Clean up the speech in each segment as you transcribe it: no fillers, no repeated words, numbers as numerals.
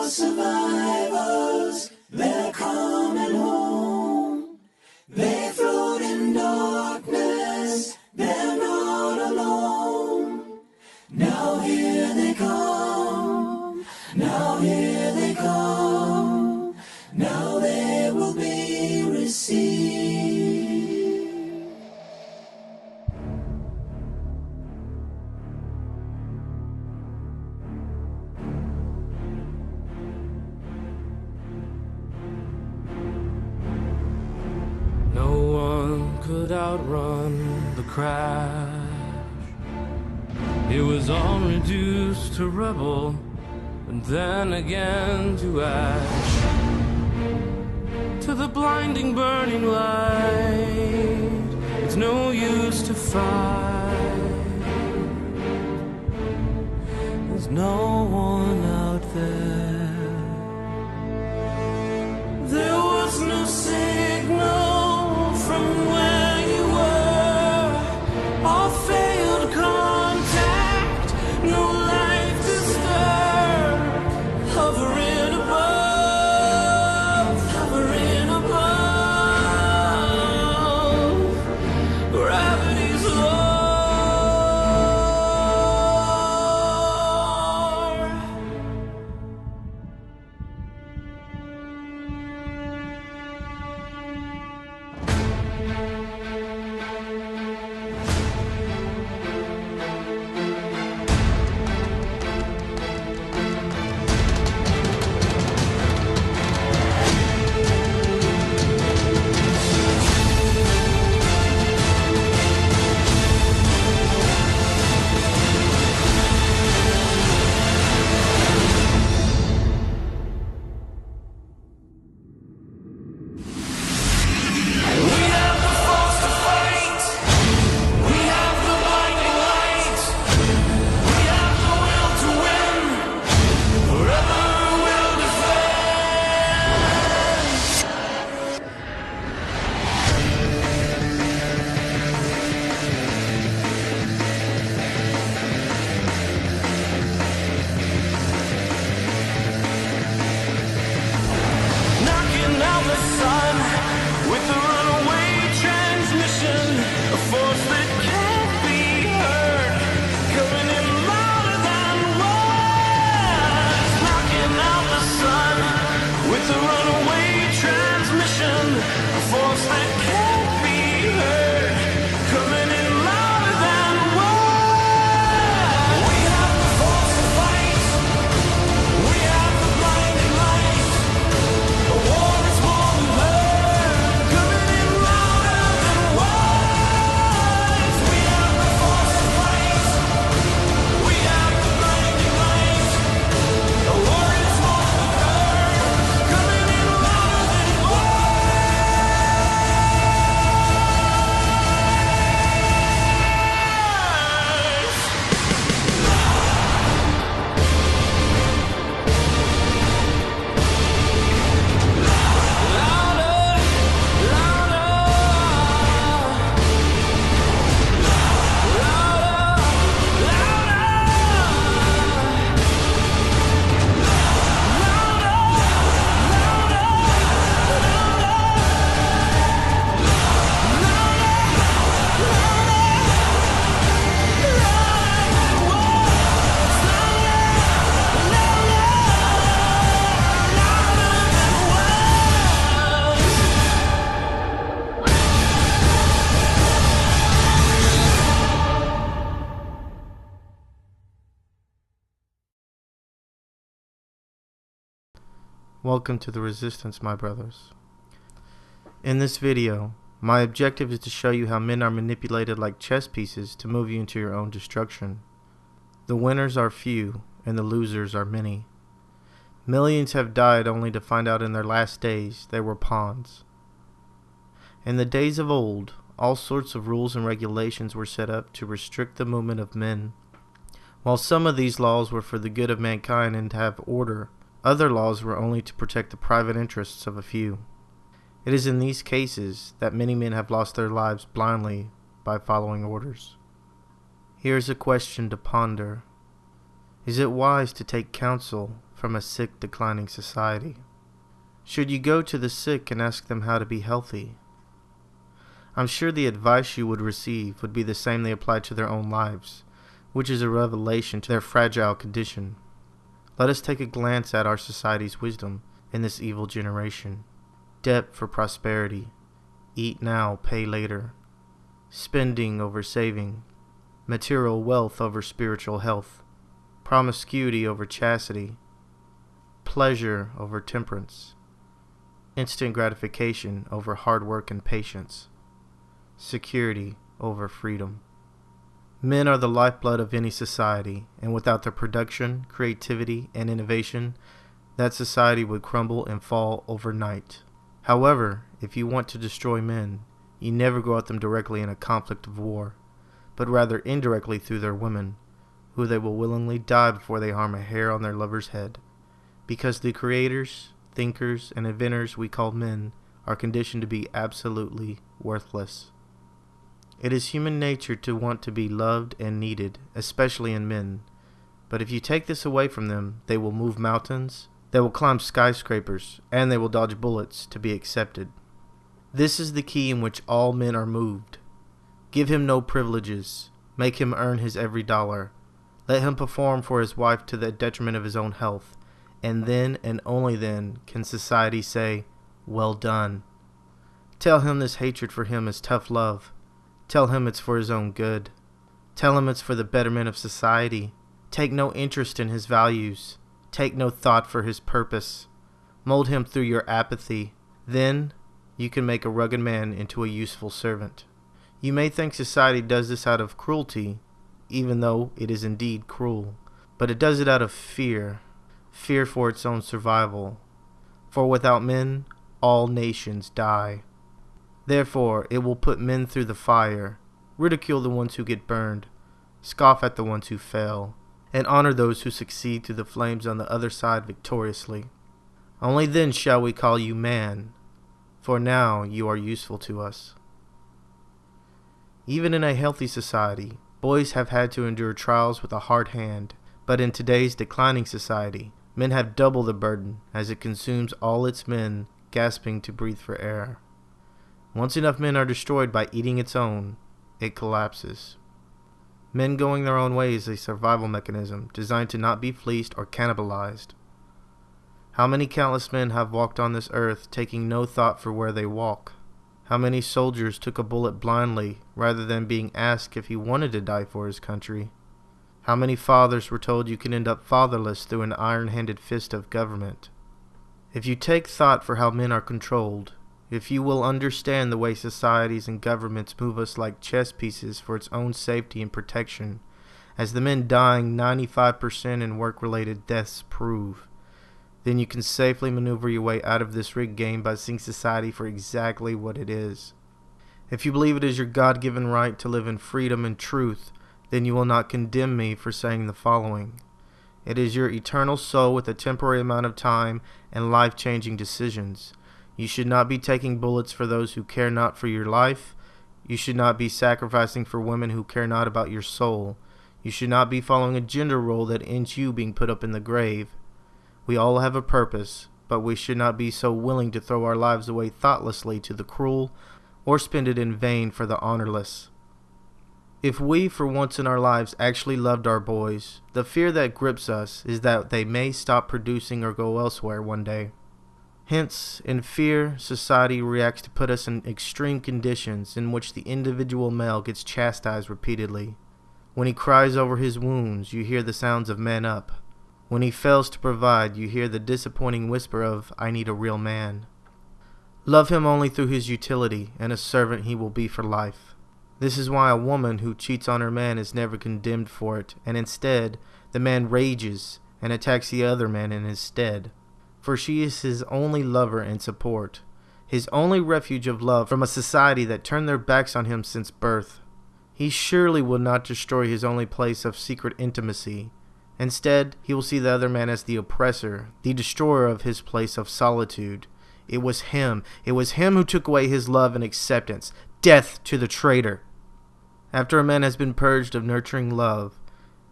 survivors, they're coming home. They float in darkness, they're not alone. Now here they come, now here they come, now they will be received. No one could outrun the crash. It was all reduced to rubble, and then again to ash. To the blinding burning light, it's no use to fight. There's no one out there. There was no signal from where you were, all failed contact, no life disturbed, hovering above, gravity's law. Welcome to the Resistance, my brothers. In this video, my objective is to show you how men are manipulated like chess pieces to move you into your own destruction. The winners are few, and the losers are many. Millions have died only to find out in their last days they were pawns. In the days of old, all sorts of rules and regulations were set up to restrict the movement of men. While some of these laws were for the good of mankind and to have order, other laws were only to protect the private interests of a few. It is in these cases that many men have lost their lives blindly by following orders. Here is a question to ponder. Is it wise to take counsel from a sick, declining society? Should you go to the sick and ask them how to be healthy? I'm sure the advice you would receive would be the same they apply to their own lives, which is a revelation to their fragile condition. Let us take a glance at our society's wisdom in this evil generation. Debt for prosperity. Eat now, pay later. Spending over saving. Material wealth over spiritual health. Promiscuity over chastity. Pleasure over temperance. Instant gratification over hard work and patience. Security over freedom. Men are the lifeblood of any society, and without their production, creativity, and innovation, that society would crumble and fall overnight. However, if you want to destroy men, you never go at them directly in a conflict of war, but rather indirectly through their women, who they will willingly die before they harm a hair on their lover's head, because the creators, thinkers, and inventors we call men are conditioned to be absolutely worthless. It is human nature to want to be loved and needed, especially in men. But if you take this away from them, they will move mountains, they will climb skyscrapers, and they will dodge bullets to be accepted. This is the key in which all men are moved. Give him no privileges. Make him earn his every dollar. Let him perform for his wife to the detriment of his own health. And then, and only then, can society say, "Well done." Tell him this hatred for him is tough love. Tell him it's for his own good. Tell him it's for the betterment of society. Take no interest in his values. Take no thought for his purpose. Mold him through your apathy. Then you can make a rugged man into a useful servant. You may think society does this out of cruelty, even though it is indeed cruel. But it does it out of fear. Fear for its own survival. For without men, all nations die. Therefore, it will put men through the fire, ridicule the ones who get burned, scoff at the ones who fail, and honor those who succeed through the flames on the other side victoriously. Only then shall we call you man, for now you are useful to us. Even in a healthy society, boys have had to endure trials with a hard hand, but in today's declining society, men have double the burden as it consumes all its men gasping to breathe for air. Once enough men are destroyed by eating its own, it collapses. Men going their own way is a survival mechanism designed to not be fleeced or cannibalized. How many countless men have walked on this earth taking no thought for where they walk? How many soldiers took a bullet blindly rather than being asked if he wanted to die for his country? How many fathers were told you can end up fatherless through an iron-handed fist of government? If you take thought for how men are controlled, if you will understand the way societies and governments move us like chess pieces for its own safety and protection, as the men dying 95% in work-related deaths prove, then you can safely maneuver your way out of this rigged game by seeing society for exactly what it is. If you believe it is your God-given right to live in freedom and truth, then you will not condemn me for saying the following. It is your eternal soul with a temporary amount of time and life-changing decisions. You should not be taking bullets for those who care not for your life. You should not be sacrificing for women who care not about your soul. You should not be following a gender role that ends you being put up in the grave. We all have a purpose, but we should not be so willing to throw our lives away thoughtlessly to the cruel or spend it in vain for the honorless. If we, for once in our lives, actually loved our boys, the fear that grips us is that they may stop producing or go elsewhere one day. Hence, in fear, society reacts to put us in extreme conditions in which the individual male gets chastised repeatedly. When he cries over his wounds, you hear the sounds of "man up." When he fails to provide, you hear the disappointing whisper of "I need a real man." Love him only through his utility, and a servant he will be for life. This is why a woman who cheats on her man is never condemned for it, and instead, the man rages and attacks the other man in his stead. For she is his only lover and support, his only refuge of love from a society that turned their backs on him since birth. He surely will not destroy his only place of secret intimacy. Instead, he will see the other man as the oppressor, the destroyer of his place of solitude. It was him who took away his love and acceptance. Death to the traitor! After a man has been purged of nurturing love,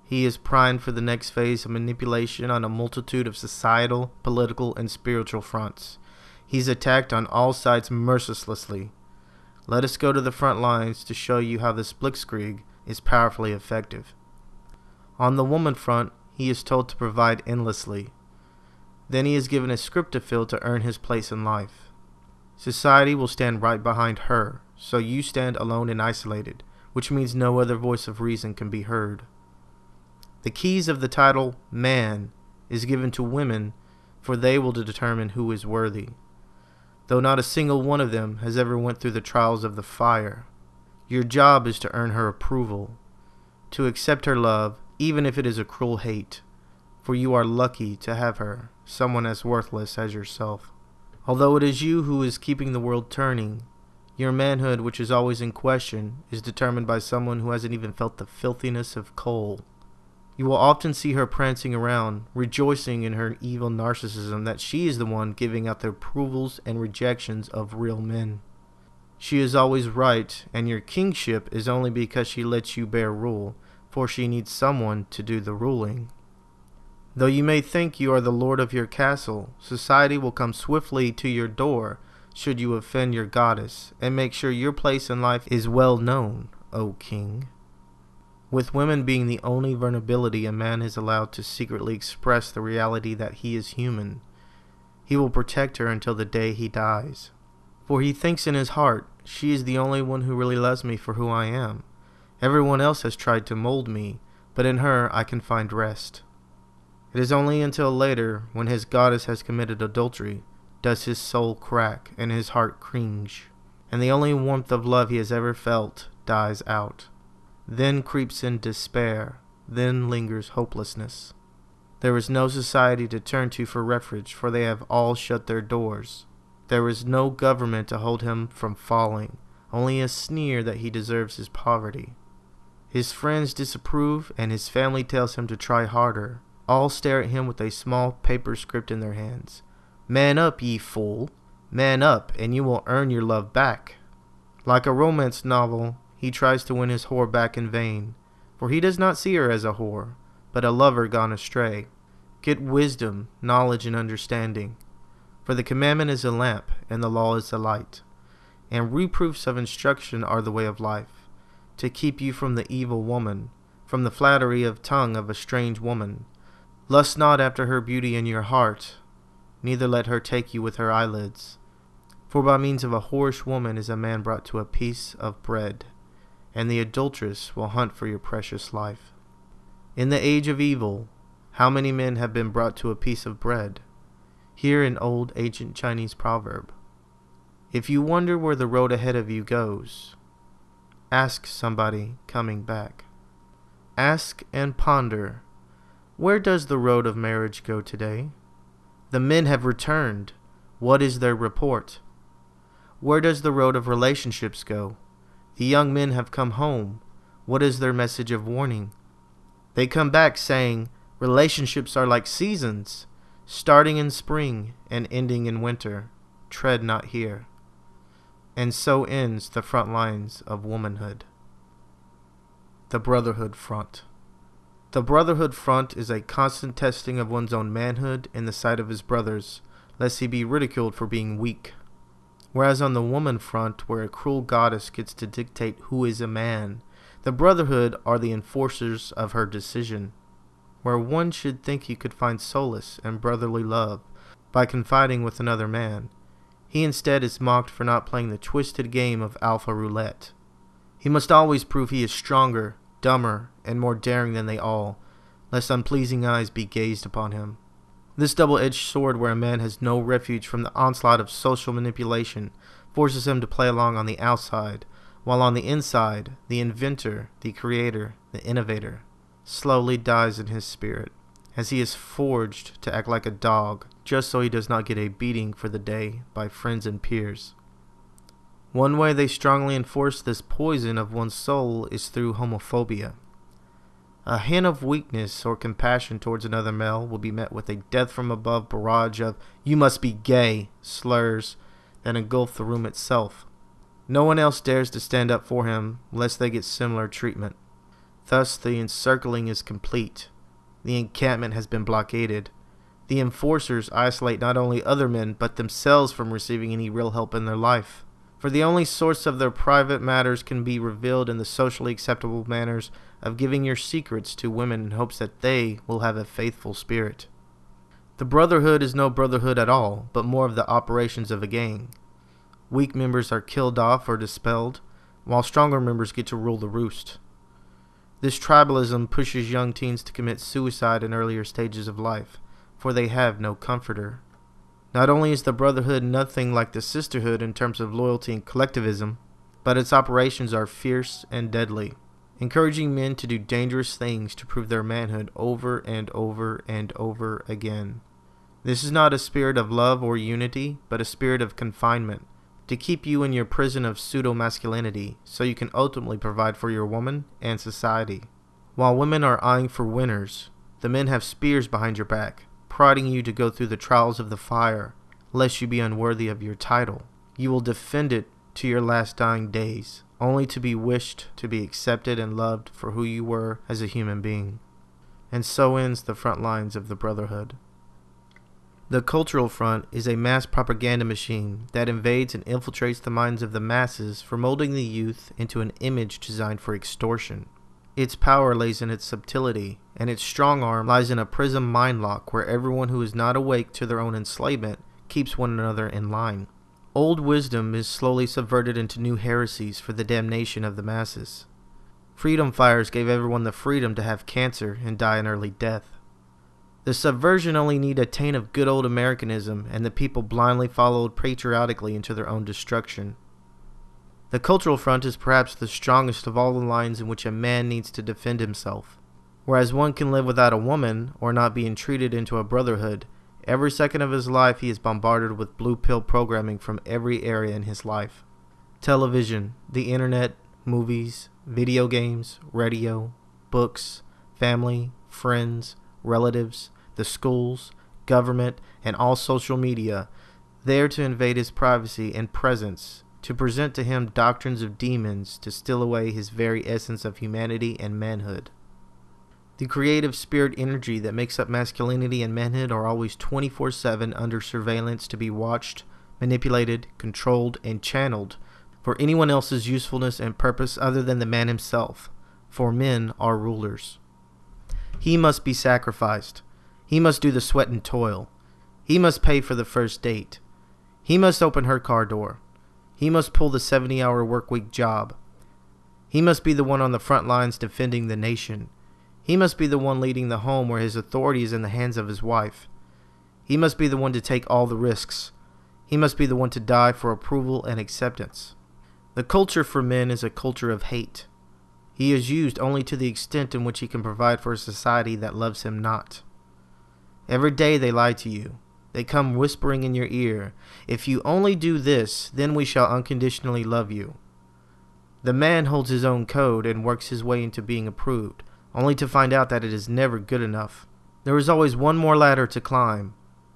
He is primed for the next phase of manipulation on a multitude of societal, political, and spiritual fronts. He's attacked on all sides mercilessly. Let us go to the front lines to show you how this blitzkrieg is powerfully effective. On the woman front, he is told to provide endlessly. Then he is given a script to fill to earn his place in life. Society will stand right behind her, so you stand alone and isolated, which means no other voice of reason can be heard. The keys of the title man is given to women, for they will determine who is worthy, though not a single one of them has ever went through the trials of the fire. Your job is to earn her approval, to accept her love, even if it is a cruel hate, for you are lucky to have her, someone as worthless as yourself. Although it is you who is keeping the world turning, your manhood, which is always in question, is determined by someone who hasn't even felt the filthiness of coal. You will often see her prancing around, rejoicing in her evil narcissism that she is the one giving out the approvals and rejections of real men. She is always right, and your kingship is only because she lets you bear rule, for she needs someone to do the ruling. Though you may think you are the lord of your castle, society will come swiftly to your door should you offend your goddess, and make sure your place in life is well known, O king. With women being the only vulnerability a man is allowed to secretly express the reality that he is human, he will protect her until the day he dies. For he thinks in his heart, she is the only one who really loves me for who I am. Everyone else has tried to mold me, but in her I can find rest. It is only until later, when his goddess has committed adultery, does his soul crack and his heart cringe, and the only warmth of love he has ever felt dies out. Then creeps in despair, then lingers hopelessness. There is no society to turn to for refuge, for they have all shut their doors. There is no government to hold him from falling, only a sneer that he deserves his poverty. His friends disapprove, and his family tells him to try harder. All stare at him with a small paper script in their hands. Man up, ye fool! Man up, and you will earn your love back. Like a romance novel, he tries to win his whore back in vain, for he does not see her as a whore, but a lover gone astray. Get wisdom, knowledge, and understanding, for the commandment is a lamp, and the law is a light, and reproofs of instruction are the way of life, to keep you from the evil woman, from the flattery of tongue of a strange woman. Lust not after her beauty in your heart, neither let her take you with her eyelids. For by means of a whorish woman is a man brought to a piece of bread, and the adulteress will hunt for your precious life. In the age of evil, how many men have been brought to a piece of bread? Hear an old ancient Chinese proverb. If you wonder where the road ahead of you goes, ask somebody coming back. Ask and ponder, where does the road of marriage go today? The men have returned. What is their report? Where does the road of relationships go? The young men have come home. What is their message of warning? They come back saying, relationships are like seasons, starting in spring and ending in winter. Tread not here. And so ends the front lines of womanhood. The Brotherhood Front. The Brotherhood Front is a constant testing of one's own manhood in the sight of his brothers, lest he be ridiculed for being weak. Whereas on the woman front, where a cruel goddess gets to dictate who is a man, the Brotherhood are the enforcers of her decision. Where one should think he could find solace and brotherly love by confiding with another man, he instead is mocked for not playing the twisted game of alpha roulette. He must always prove he is stronger, dumber, and more daring than they all, lest unpleasing eyes be gazed upon him. This double-edged sword, where a man has no refuge from the onslaught of social manipulation, forces him to play along on the outside, while on the inside, the inventor, the creator, the innovator, slowly dies in his spirit, as he is forged to act like a dog, just so he does not get a beating for the day by friends and peers. One way they strongly enforce this poison of one's soul is through homophobia. A hint of weakness or compassion towards another male will be met with a death-from-above barrage of "you must be gay" slurs that engulf the room itself. No one else dares to stand up for him lest they get similar treatment. Thus the encircling is complete. The encampment has been blockaded. The enforcers isolate not only other men, but themselves from receiving any real help in their life. For the only source of their private matters can be revealed in the socially acceptable manners of giving your secrets to women in hopes that they will have a faithful spirit. The brotherhood is no brotherhood at all, but more of the operations of a gang. Weak members are killed off or dispelled, while stronger members get to rule the roost. This tribalism pushes young teens to commit suicide in earlier stages of life, for they have no comforter. Not only is the brotherhood nothing like the sisterhood in terms of loyalty and collectivism, but its operations are fierce and deadly, encouraging men to do dangerous things to prove their manhood over and over and over again. This is not a spirit of love or unity, but a spirit of confinement, to keep you in your prison of pseudo-masculinity, so you can ultimately provide for your woman and society. While women are eyeing for winners, the men have spears behind your back, prodding you to go through the trials of the fire, lest you be unworthy of your title. You will defend it to your last dying days, only to be wished to be accepted and loved for who you were as a human being. And so ends the front lines of the brotherhood. The cultural front is a mass propaganda machine that invades and infiltrates the minds of the masses for molding the youth into an image designed for extortion. Its power lays in its subtlety, and its strong arm lies in a prism mind lock where everyone who is not awake to their own enslavement keeps one another in line. Old wisdom is slowly subverted into new heresies for the damnation of the masses. Freedom fires gave everyone the freedom to have cancer and die an early death. The subversion only needed a taint of good old Americanism, and the people blindly followed patriotically into their own destruction. The cultural front is perhaps the strongest of all the lines in which a man needs to defend himself. Whereas one can live without a woman or not be entreated into a brotherhood, every second of his life he is bombarded with blue pill programming from every area in his life. Television, the internet, movies, video games, radio, books, family, friends, relatives, the schools, government, and all social media, there to invade his privacy and presence, to present to him doctrines of demons to steal away his very essence of humanity and manhood. The creative spirit energy that makes up masculinity and manhood are always 24/7 under surveillance to be watched, manipulated, controlled, and channeled for anyone else's usefulness and purpose other than the man himself, for men are rulers. He must be sacrificed. He must do the sweat and toil. He must pay for the first date. He must open her car door. He must pull the 70-hour workweek job. He must be the one on the front lines defending the nation. He must be the one leading the home where his authority is in the hands of his wife. He must be the one to take all the risks. He must be the one to die for approval and acceptance. The culture for men is a culture of hate. He is used only to the extent in which he can provide for a society that loves him not. Every day they lie to you. They come whispering in your ear, "If you only do this, then we shall unconditionally love you." The man holds his own code and works his way into being approved, only to find out that it is never good enough. There is always one more ladder to climb,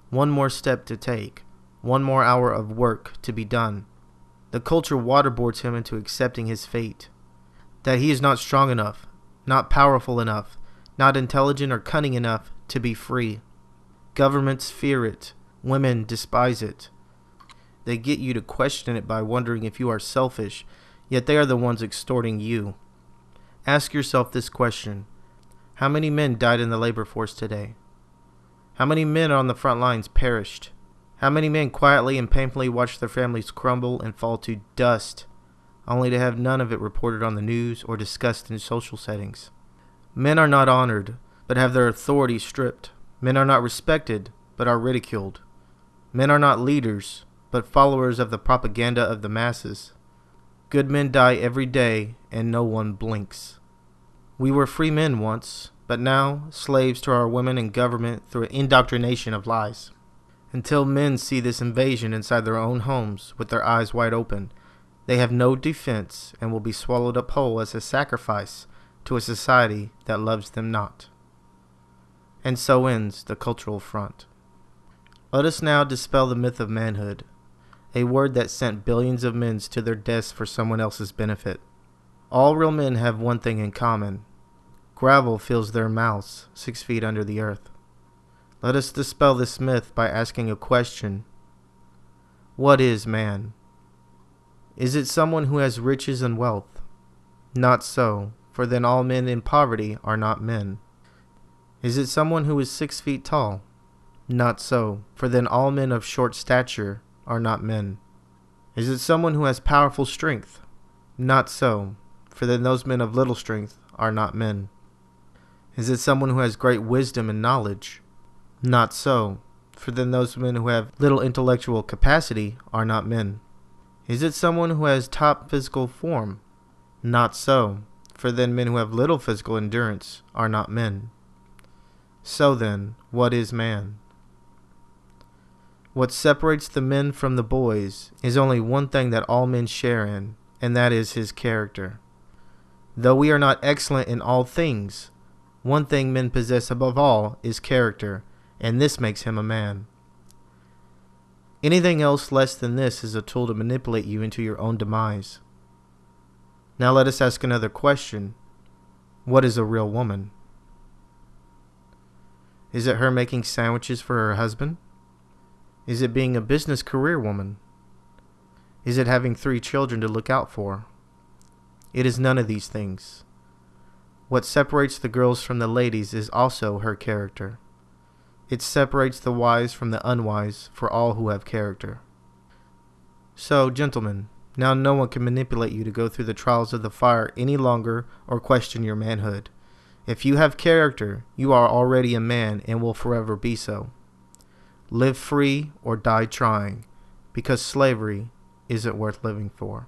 one more step to take, one more hour of work to be done. The culture waterboards him into accepting his fate, that he is not strong enough, not powerful enough, not intelligent or cunning enough to be free. Governments fear it. Women despise it. They get you to question it by wondering if you are selfish, yet they are the ones extorting you. Ask yourself this question. How many men died in the labor force today? How many men on the front lines perished? How many men quietly and painfully watched their families crumble and fall to dust, only to have none of it reported on the news or discussed in social settings? Men are not honored, but have their authority stripped. Men are not respected, but are ridiculed. Men are not leaders, but followers of the propaganda of the masses. Good men die every day, and no one blinks. We were free men once, but now slaves to our women and government through indoctrination of lies. Until men see this invasion inside their own homes with their eyes wide open, they have no defense and will be swallowed up whole as a sacrifice to a society that loves them not. And so ends the cultural front. Let us now dispel the myth of manhood, a word that sent billions of men to their deaths for someone else's benefit. All real men have one thing in common. gravel fills their mouths 6 feet under the earth. Let us dispel this myth by asking a question. What is man? Is it someone who has riches and wealth? Not so, for then all men in poverty are not men. Is it someone who is 6 feet tall? Not so, for then all men of short stature are not men. Is it someone who has powerful strength? Not so, for then those men of little strength are not men. Is it someone who has great wisdom and knowledge? Not so, for then those men who have little intellectual capacity are not men. Is it someone who has top physical form? Not so, for then men who have little physical endurance are not men. So then, what is man? What separates the men from the boys is only one thing that all men share in, and that is his character. Though we are not excellent in all things, one thing men possess above all is character, and this makes him a man. Anything else less than this is a tool to manipulate you into your own demise. Now let us ask another question. What is a real woman? Is it her making sandwiches for her husband? Is it being a business career woman? Is it having 3 children to look out for? It is none of these things. What separates the girls from the ladies is also her character. It separates the wise from the unwise for all who have character. So, gentlemen, now no one can manipulate you to go through the trials of the fire any longer or question your manhood. If you have character, you are already a man and will forever be so. Live free or die trying, because slavery isn't worth living for.